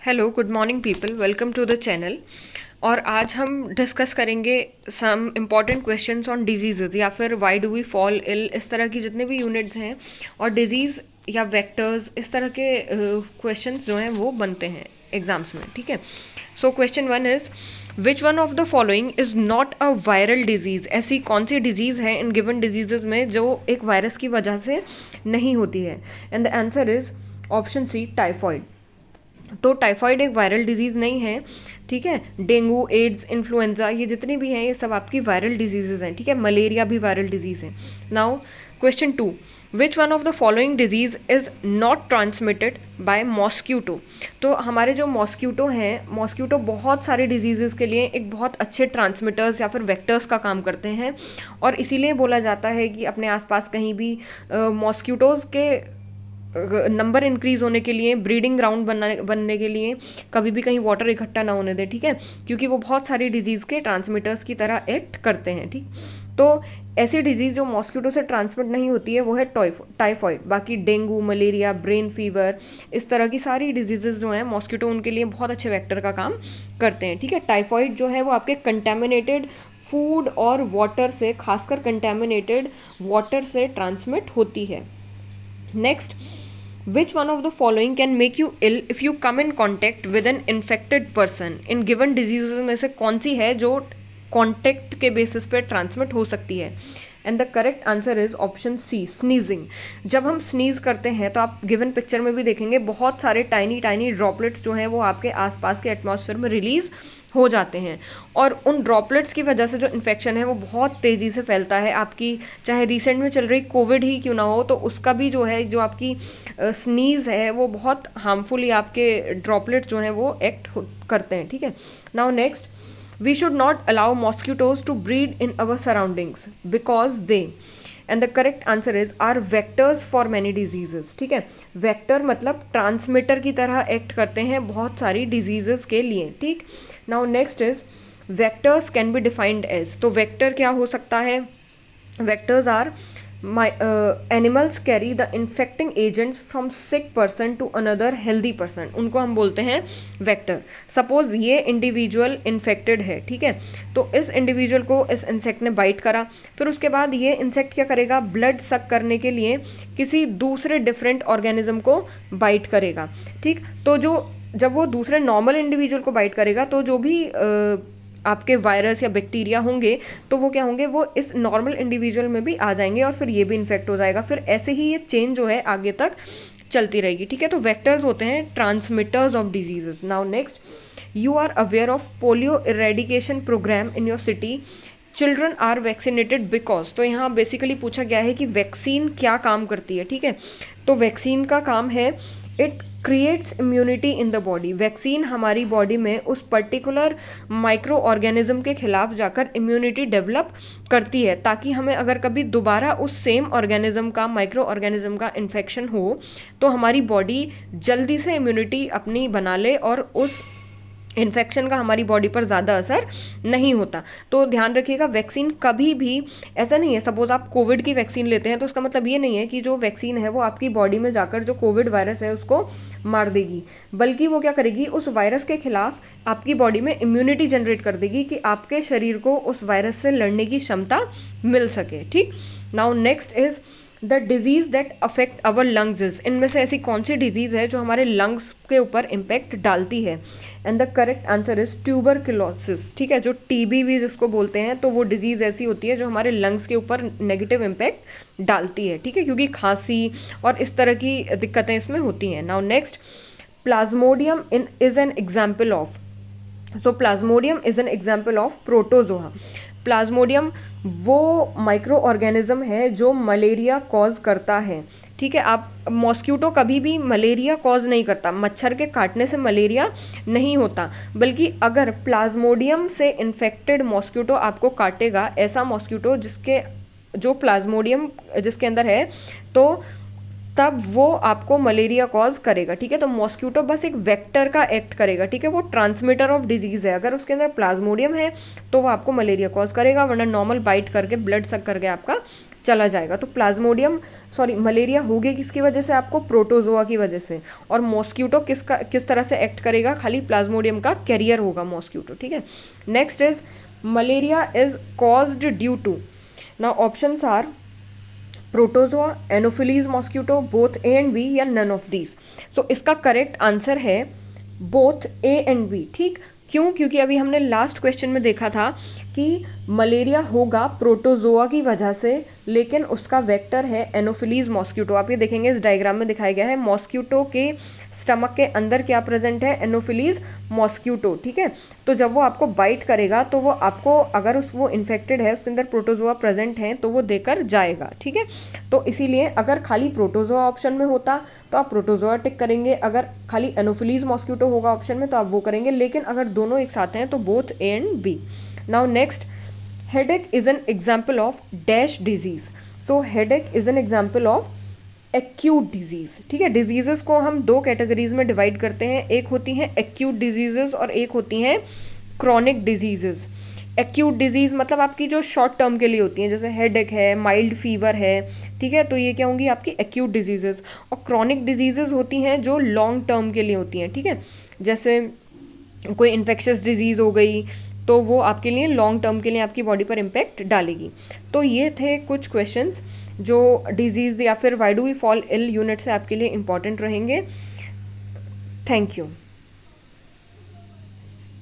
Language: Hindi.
Hello good morning people, welcome to the channel. और आज हम डिस्कस करेंगे some important questions on diseases या फिर why do we fall ill, इस तरह की जितने भी यूनिट्स हैं और डिजीज़ या वेक्टर्स, इस तरह के क्वेश्चंस जो हैं वो बनते हैं एग्जाम्स में। ठीक है, so question one is which one of the following is not a viral disease. ऐसी कौन सी डिजीज है इन गिवन डिजीजेज में जो एक वायरस की वजह से नहीं होती है? And the answer is option C, typhoid. तो टाइफॉइड एक वायरल डिजीज नहीं है। ठीक है, डेंगू, एड्स, इन्फ्लुएंजा, ये जितनी भी हैं ये सब आपकी वायरल डिजीजेज हैं। ठीक है, मलेरिया भी वायरल डिजीज है। Now question two, which one of the following disease is not transmitted by mosquito. तो हमारे जो मॉस्क्यूटो हैं, मॉस्क्यूटो बहुत सारे डिजीजेस के लिए एक बहुत अच्छे ट्रांसमिटर्स या फिर वेक्टर्स का काम करते हैं, और इसीलिए बोला जाता है कि अपने आसपास कहीं भी मॉस्क्यूटोज के नंबर इंक्रीज होने के लिए, ब्रीडिंग ग्राउंड बनने के लिए कभी भी कहीं वाटर इकट्ठा ना होने दें। ठीक है, क्योंकि वो बहुत सारी डिजीज के ट्रांसमिटर्स की तरह एक्ट करते हैं। ठीक, तो ऐसी डिजीज जो मॉस्किटो से ट्रांसमिट नहीं होती है वो है टाइफॉइड। बाकी डेंगू, मलेरिया, ब्रेन फीवर, इस तरह की सारी डिजीजेज जो हैं मॉस्किटो उनके लिए बहुत अच्छे वेक्टर का काम करते हैं। ठीक है, टाइफॉइड जो है वो आपके कंटेमिनेटेड फूड और वाटर से, खासकर कंटेमिनेटेड वाटर से ट्रांसमिट होती है। Next, which one of the following can make you ill if you come in contact with an infected person? In given diseases में से कौन सी है जो कॉन्टेक्ट के बेसिस पे ट्रांसमिट हो सकती है? And the correct answer is option C, sneezing. जब हम स्नीज करते हैं तो आप गिवन पिक्चर में भी देखेंगे बहुत सारे टाइनी टाइनी ड्रॉपलेट्स जो हैं वो आपके आसपास के एटमॉस्फेयर में रिलीज हो जाते हैं, और उन ड्रॉपलेट्स की वजह से जो इन्फेक्शन है वो बहुत तेज़ी से फैलता है। आपकी चाहे रिसेंट में चल रही कोविड ही क्यों ना हो, तो उसका भी जो है, जो आपकी स्नीज है वो बहुत हार्मफुली आपके ड्रॉपलेट्स जो हैं वो एक्ट करते हैं। ठीक है, now next, we should not allow mosquitoes to breed in our surroundings because they, and the correct answer is, are vectors for many diseases. ठीक है, वेक्टर मतलब ट्रांसमिटर की तरह एक्ट करते हैं बहुत सारी डिजीजेस के लिए। ठीक, now next is vectors can be defined as. तो वेक्टर क्या हो सकता है? Vectors are animals carry the infecting agents from sick person to another healthy person, उनको हम बोलते हैं वेक्टर। सपोज ये इंडिविजुअल इन्फेक्टेड है, ठीक है, तो इस इंडिविजुअल को इस इंसेक्ट ने बाइट करा, फिर उसके बाद ये इंसेक्ट क्या करेगा? ब्लड सक करने के लिए किसी दूसरे डिफरेंट ऑर्गेनिज्म को बाइट करेगा। ठीक, तो जब वो दूसरे नॉर्मल इंडिविजुअल को बाइट करेगा तो जो भी आपके वायरस या बैक्टीरिया होंगे तो वो क्या होंगे? वो इस नॉर्मल इंडिविजुअल में भी आ जाएंगे और फिर ये भी इन्फेक्ट हो जाएगा। फिर ऐसे ही ये चेन जो है आगे तक चलती रहेगी। ठीक है, तो वेक्टर्स होते हैं transmitters of diseases. Now next, you are aware of polio eradication programme in your city, children are vaccinated because. तो यहाँ बेसिकली पूछा गया है कि वैक्सीन क्या काम करती है। ठीक है, तो वैक्सीन का काम है, it creates immunity in the body. Vaccine हमारी बॉडी में उस पर्टिकुलर माइक्रो ऑर्गेनिज्म के खिलाफ जाकर इम्यूनिटी डेवलप करती है, ताकि हमें अगर कभी दोबारा उस सेम ऑर्गेनिज्म का, माइक्रो ऑर्गेनिज्म का इन्फेक्शन हो तो हमारी बॉडी जल्दी से इम्यूनिटी अपनी बना ले और उस इन्फेक्शन का हमारी बॉडी पर ज़्यादा असर नहीं होता। तो ध्यान रखिएगा, वैक्सीन कभी भी ऐसा नहीं है, सपोज आप कोविड की वैक्सीन लेते हैं तो उसका मतलब ये नहीं है कि जो वैक्सीन है वो आपकी बॉडी में जाकर जो कोविड वायरस है उसको मार देगी, बल्कि वो क्या करेगी? उस वायरस के खिलाफ आपकी बॉडी में इम्यूनिटी जनरेट कर देगी कि आपके शरीर को उस वायरस से लड़ने की क्षमता मिल सके। ठीक, now next is the disease that affect our lungs is. इनमें से ऐसी कौन सी डिजीज है जो हमारे लंग्स के ऊपर इम्पैक्ट डालती है? And the correct answer is tuberculosis. ठीक है, जो टीबी भी जिसको बोलते हैं, तो वो डिजीज ऐसी होती है जो हमारे लंग्स के ऊपर नेगेटिव इम्पैक्ट डालती है। ठीक है, क्योंकि खांसी और इस तरह की दिक्कतें इसमें होती हैं। Now next, Plasmodium is an example of. So Plasmodium is an example of protozoa. Plasmodium वो माइक्रो ऑर्गेनिज्म है जो मलेरिया कॉज करता है। ठीक है, आप मॉस्क्यूटो कभी भी मलेरिया कॉज नहीं करता, मच्छर के काटने से मलेरिया नहीं होता, बल्कि अगर प्लाज्मोडियम से इन्फेक्टेड मॉस्क्यूटो आपको काटेगा, ऐसा मॉस्क्यूटो जिसके जो प्लाज्मोडियम जिसके अंदर है, तो तब वो आपको मलेरिया कॉज करेगा। ठीक है, तो मॉस्क्यूटो बस एक वेक्टर का एक्ट करेगा। ठीक है, वो ट्रांसमिटर ऑफ डिजीज है। अगर उसके अंदर प्लाज्मोडियम है तो वो आपको मलेरिया कॉज करेगा, वरना नॉर्मल बाइट करके, ब्लड सक करके आपका चला जाएगा। तो मलेरिया होगी किसकी वजह से? आपको प्रोटोजोआ की वजह से। और मॉस्क्यूटो किस तरह से एक्ट करेगा? खाली प्लाज्मोडियम का कैरियर होगा मॉस्क्यूटो, ठीक है। Next is malaria is caused due to, now options are protozoa, anopheles mosquito, both A and B, या नन ऑफ दीज। सो इसका करेक्ट आंसर है बोथ ए एंड बी, ठीक। क्यों? क्योंकि अभी हमने लास्ट क्वेश्चन में देखा था कि मलेरिया होगा प्रोटोजोआ की वजह से, लेकिन उसका वेक्टर है एनोफिलीज मॉस्क्यूटो। आप ये देखेंगे इस डायग्राम में दिखाया गया है, मॉस्क्यूटो के स्टमक के अंदर क्या प्रेजेंट है? एनोफिलीज मॉस्क्यूटो, ठीक है। तो जब वो आपको बाइट करेगा तो वो आपको, अगर वो इन्फेक्टेड है, उसके अंदर प्रोटोजोआ प्रेजेंट है, तो वो देकर जाएगा, ठीक है। तो इसीलिए अगर खाली प्रोटोजोआ ऑप्शन में होता तो आप प्रोटोजोआ टिक करेंगे, अगर खाली एनोफिलीज मॉस्क्यूटो होगा ऑप्शन में तो आप वो करेंगे, लेकिन अगर दोनों एक साथ हैं तो both A and B. Now next, headache is an example of dash disease. So headache is an example of acute disease, ठीक है। डिजीजेस को हम दो कैटेगरीज में डिवाइड करते हैं, एक होती हैं एक्यूट डिजीजेस और एक होती हैं क्रॉनिक डिजीजेस। एक्यूट डिजीज मतलब आपकी जो शॉर्ट टर्म के लिए होती हैं, जैसे हेडेक है, माइल्ड फीवर है, ठीक है, तो ये क्या होंगी? आपकी एक्यूट डिजीजेस। और क्रॉनिक डिजीजेस होती हैं जो लॉन्ग टर्म के लिए होती हैं, ठीक है। जैसे कोई इन्फेक्शियस डिजीज हो गई तो वो आपके लिए लॉन्ग टर्म के लिए आपकी बॉडी पर इम्पैक्ट डालेगी। तो ये थे कुछ क्वेश्चंस जो डिजीज या फिर why do we fall ill unit से आपके लिए इंपॉर्टेंट रहेंगे। Thank you.